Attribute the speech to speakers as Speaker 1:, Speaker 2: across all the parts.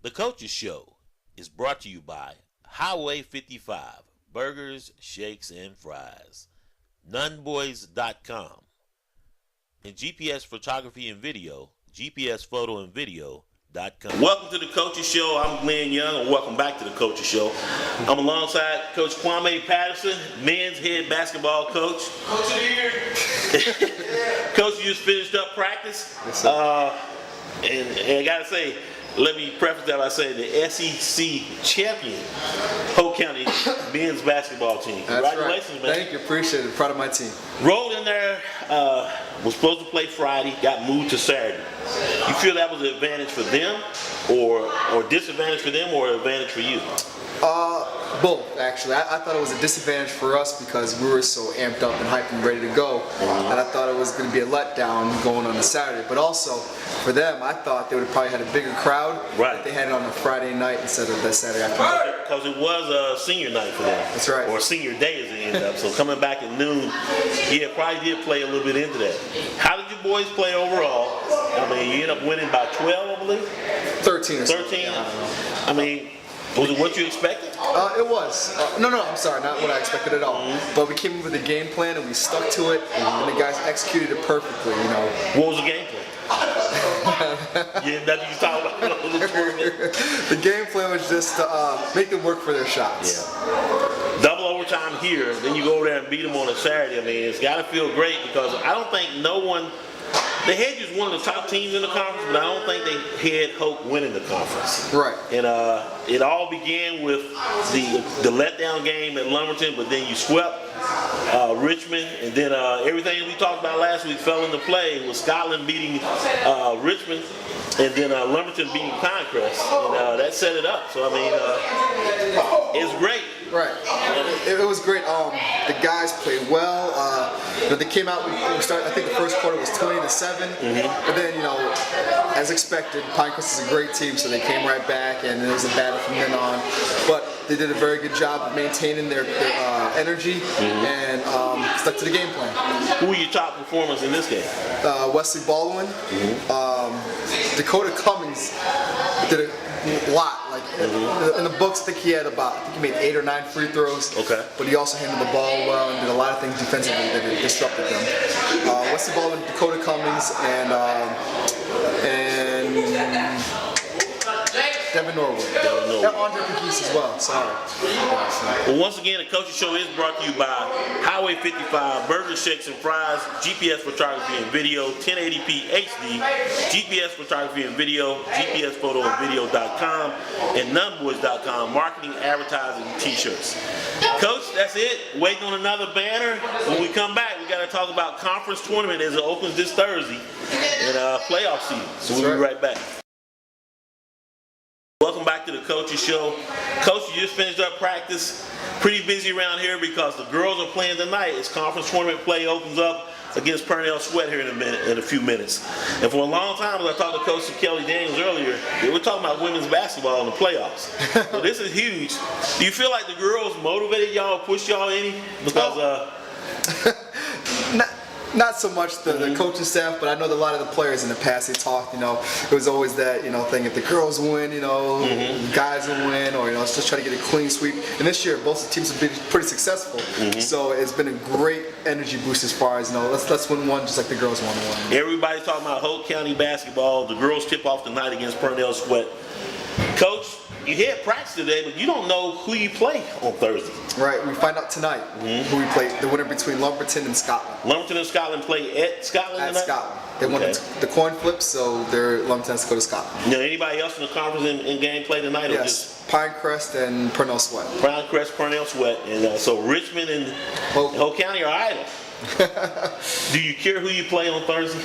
Speaker 1: The Coaches Show is brought to you by Highway 55, Burgers, Shakes, and Fries, Nunboys.com, and GPS Photography and Video, GPSPhotoandVideo.com. Welcome to the Coaches Show. I'm Glenn Young, and welcome back to the Coaches Show. I'm alongside Coach Quame Patterson, men's head basketball coach.
Speaker 2: Coach of the year.
Speaker 1: Coach, you just finished up practice.
Speaker 2: Yes, sir.
Speaker 1: And I gotta say, let me preface that by saying the SEC champion, Polk County men's basketball team. Congratulations,
Speaker 2: man. Thank you, appreciate it. Proud of my team.
Speaker 1: Rolled in there, was supposed to play Friday, got moved to Saturday. You feel that was an advantage for them, or disadvantage for them, or advantage for you?
Speaker 2: Both, actually. I thought it was a disadvantage for us because we were so amped up and hyped and ready to go, and I thought it was going to be a letdown going on a Saturday. But also, for them, I thought they would have probably had a bigger crowd if they had it on a Friday night instead of that Saturday afternoon.
Speaker 1: Because it was a senior night for them.
Speaker 2: That's right.
Speaker 1: Or senior day as it ended up. So coming back at noon, yeah, probably did play a little bit into that. How did you boys play overall? I mean, you ended up winning by 12, I believe?
Speaker 2: 13 or
Speaker 1: 13? I mean, was it what you expected?
Speaker 2: It was. No, I'm sorry, not what I expected at all. But we came in with a game plan and we stuck to it, and the guys executed it perfectly, you know.
Speaker 1: What was the game plan? Yeah, that's what you talk about.
Speaker 2: The game plan was just to make them work for their shots.
Speaker 1: Yeah. Double overtime here, then you go over there and beat them on a Saturday. I mean, it's got to feel great because I don't think the Hedge is one of the top teams in the conference, but I don't think they had hope winning the conference.
Speaker 2: Right.
Speaker 1: And it all began with the letdown game at Lumberton, but then you swept Richmond, and then everything we talked about last week fell into play with Scotland beating Richmond, and then Lumberton beating Pinecrest, and that set it up. So I mean, it's great.
Speaker 2: Right. It was great. The guys played well. They came out. We started. I think the first quarter was 20-7. But then, as expected, Pinecrest is a great team, so they came right back, and it was a battle from then on. But they did a very good job of maintaining their energy and stuck to the game plan.
Speaker 1: Who were your top performers in this game?
Speaker 2: Wesley Baldwin, Dakota Cummings did a lot. Like in the books, I think he made 8 or 9 free throws. Okay. But he also handled the ball well and did a lot of things defensively that disrupted them. Wesley Baldwin, Dakota Cummings, and Devin Norwood. And Andre Pegues as well. Sorry.
Speaker 1: Well, once again, the Coaches Show is brought to you by Highway 55, Burgers, Shakes, and Fries, GPS Photography and Video, 1080p HD, GPS Photography and Video, GPSPhotoandVideo.com, and Nunboys.com, marketing, advertising, and t-shirts. Coach, that's it. Waiting on another banner. When we come back, we got to talk about conference tournament as it opens this Thursday and playoff season. So we'll be right back. Welcome back to the Coaches Show. Coach, you just finished up practice. Pretty busy around here because the girls are playing tonight. It's conference tournament play opens up against Purnell Sweat here in a few minutes. And for a long time, as I talked to Coach Kelly Daniels earlier, they were talking about women's basketball in the playoffs. So this is huge. Do you feel like the girls motivated y'all, pushed y'all any? Because
Speaker 2: Not so much the coaching staff, but I know that a lot of the players in the past, they talked, it was always that, thing, if the girls win, the guys will win, or, let's just try to get a clean sweep. And this year, both teams have been pretty successful. So it's been a great energy boost as far as, let's win one just like the girls won one.
Speaker 1: Everybody's talking about Polk County basketball. The girls tip off tonight against Purnell Sweat. Coach, you had practice today, but you don't know who you play on Thursday.
Speaker 2: Right, we find out tonight who we play, the winner between Lumberton and Scotland.
Speaker 1: Lumberton and Scotland play at Scotland tonight?
Speaker 2: At Scotland. They won the coin flip, so Lumberton has to go to Scotland.
Speaker 1: Now, anybody else in the conference in game play tonight?
Speaker 2: Yes,
Speaker 1: or just
Speaker 2: Pinecrest and Purnell Sweat.
Speaker 1: Pinecrest, Purnell Sweat. And so Richmond and Polk County are idle. Do you care who you play on Thursday?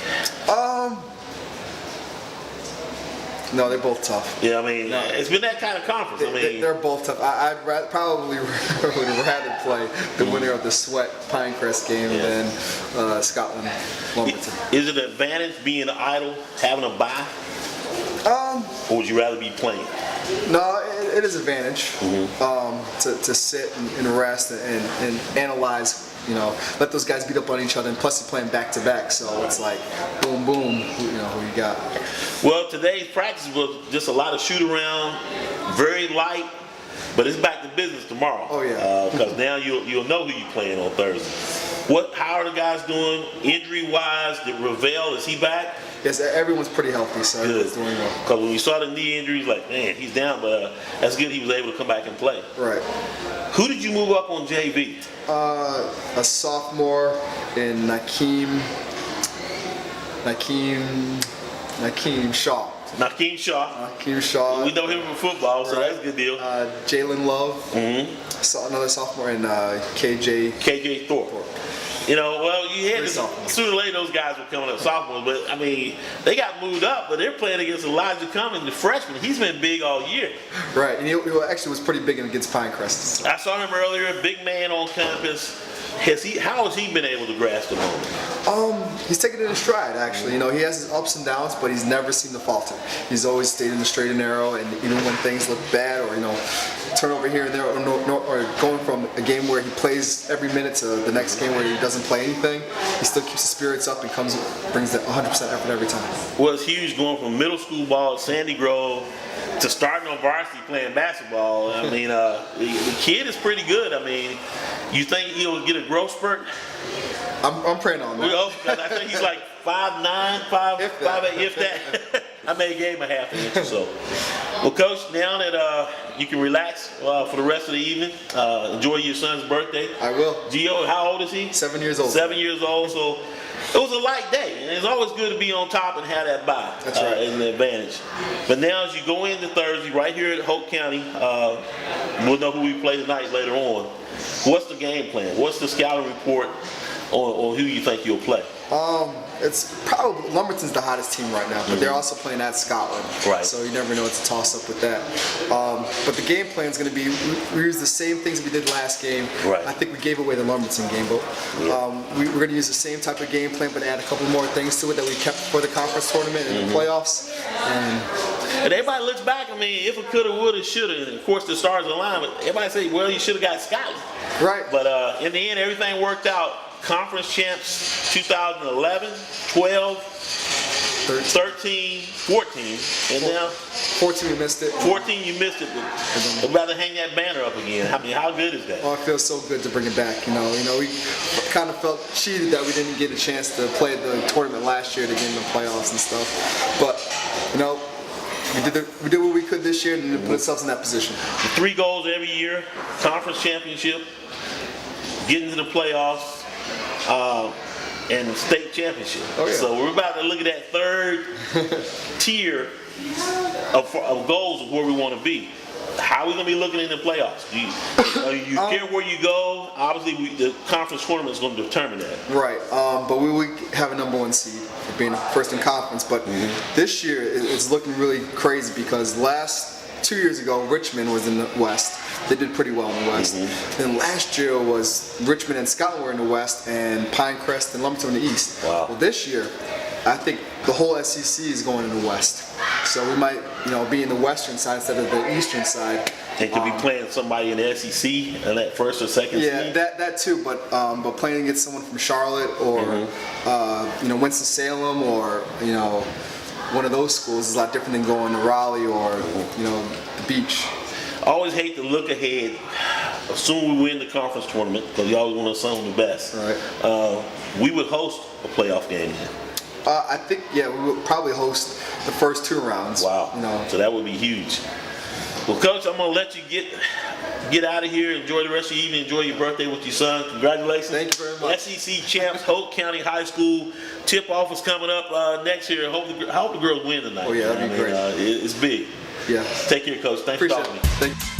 Speaker 2: No, they're both tough.
Speaker 1: Yeah, I mean, it's been that kind of conference.
Speaker 2: They're both tough. I'd probably would rather play the winner of the Sweat Pinecrest game than Scotland Lumberton.
Speaker 1: Is it an advantage being idle, having a bye? Or would you rather be playing?
Speaker 2: No, it is an advantage to sit and rest and analyze. Let those guys beat up on each other, and plus you're playing back to back, so it's like boom, boom. Who you got?
Speaker 1: Well, today's practice was just a lot of shoot around, very light, but it's back to business tomorrow.
Speaker 2: Oh yeah.
Speaker 1: Because now you'll know who you're playing on Thursday. How are the guys doing injury wise? Did Ravel, is he back?
Speaker 2: Yes, everyone's pretty healthy, so everyone's doing well.
Speaker 1: Because when you saw the knee injuries, like, man, he's down, but that's good he was able to come back and play.
Speaker 2: Right.
Speaker 1: Who did you move up on JV?
Speaker 2: A sophomore in Nakeem Shaw.
Speaker 1: Nakeem Shaw.
Speaker 2: Nakeem Shaw.
Speaker 1: We know him from football, so that's a good deal.
Speaker 2: Jalen Love. Another sophomore in
Speaker 1: KJ Thorpe. You know, well, you had
Speaker 2: sophomore.
Speaker 1: Sooner or later those guys were coming up sophomores, but I mean, they got moved up, but they're playing against Elijah Cummings, the freshman. He's been big all year.
Speaker 2: Right, and he actually was pretty big against Pinecrest.
Speaker 1: I saw him earlier, big man on campus. How has he been able to grasp the moment?
Speaker 2: He's taken it in stride, actually. You know, he has his ups and downs, but he's never seemed to falter. He's always stayed in the straight and narrow, and even when things look bad, or turnover here and there, or going from a game where he plays every minute to the next game where he doesn't play anything, he still keeps his spirits up and brings that 100% effort every time.
Speaker 1: Well, it's huge going from middle school ball at Sandy Grove to starting on varsity playing basketball. I mean, the kid is pretty good. I mean, you think he'll get a growth spurt?
Speaker 2: I'm praying on that.
Speaker 1: I think he's like 5'9", 5'8", if that. I may gave him a half an inch or so. Well, Coach, now that you can relax for the rest of the evening, enjoy your son's birthday.
Speaker 2: I will.
Speaker 1: Gio, how old is he?
Speaker 2: 7 years old.
Speaker 1: 7 years old. So it was a light day, and it's always good to be on top and have that bye.
Speaker 2: That's right.
Speaker 1: As an advantage. But now, as you go into Thursday, right here at Hope County, we'll know who we play tonight later on. What's the game plan? What's the scouting report on who you think you'll play?
Speaker 2: It's probably Lumberton's the hottest team right now, but they're also playing at Scotland.
Speaker 1: Right.
Speaker 2: So you never know, it's a toss-up with that. But the game plan is going to be, we use the same things we did last game.
Speaker 1: Right.
Speaker 2: I think we gave away the Lumberton game, but we're going to use the same type of game plan, but add a couple more things to it that we kept for the conference tournament and the playoffs.
Speaker 1: And everybody looks back, I mean, if it coulda, woulda, shoulda, and of course the stars align, but everybody say, well, you should have got Scotland.
Speaker 2: Right.
Speaker 1: But in the end, everything worked out. Conference champs 2011, 12, 13, 14, and now
Speaker 2: 14 we missed it.
Speaker 1: 14 you missed it. But I'd rather hang that banner up again. I mean, how good is that?
Speaker 2: Oh, it feels so good to bring it back. You know, we kind of felt cheated that we didn't get a chance to play the tournament last year to get in the playoffs and stuff. But we did what we could this year and put ourselves in that position.
Speaker 1: The 3 goals every year: conference championship, getting to the playoffs, and the state championship.
Speaker 2: Oh, yeah.
Speaker 1: So we're about to look at that third tier of goals of where we want to be. How are we going to be looking in the playoffs? Do you care where you go? Obviously, the conference tournament is going to determine that.
Speaker 2: Right, but we would have a number 1 seed for being first in conference. But this year, it's looking really crazy because 2 years ago, Richmond was in the West. They did pretty well in the West. Then last year was Richmond and Scotland were in the West, and Pinecrest and Lumberton in the East.
Speaker 1: Wow.
Speaker 2: Well, this year, I think the whole SEC is going in the West. So we might, be in the Western side instead of the Eastern side.
Speaker 1: And could be playing somebody in the SEC in that first or second seed.
Speaker 2: Yeah, that too. But playing against someone from Charlotte or Winston-Salem or one of those schools is a lot different than going to Raleigh or the Beach.
Speaker 1: I always hate to look ahead. Assume we win the conference tournament because you always want to assume the best.
Speaker 2: Right.
Speaker 1: We would host a playoff game.
Speaker 2: I think we would probably host the first 2 rounds.
Speaker 1: Wow. So that would be huge. Well, Coach, I'm gonna let you get out of here. Enjoy the rest of your evening. Enjoy your birthday with your son. Congratulations.
Speaker 2: Thank you very much.
Speaker 1: SEC champs, Hope County High School. Tip-off is coming up next year. I hope the girls win tonight.
Speaker 2: Oh yeah, that'd be great.
Speaker 1: It's big.
Speaker 2: Yeah.
Speaker 1: Take care, Coach. Thanks for talking to me.
Speaker 2: Thank you.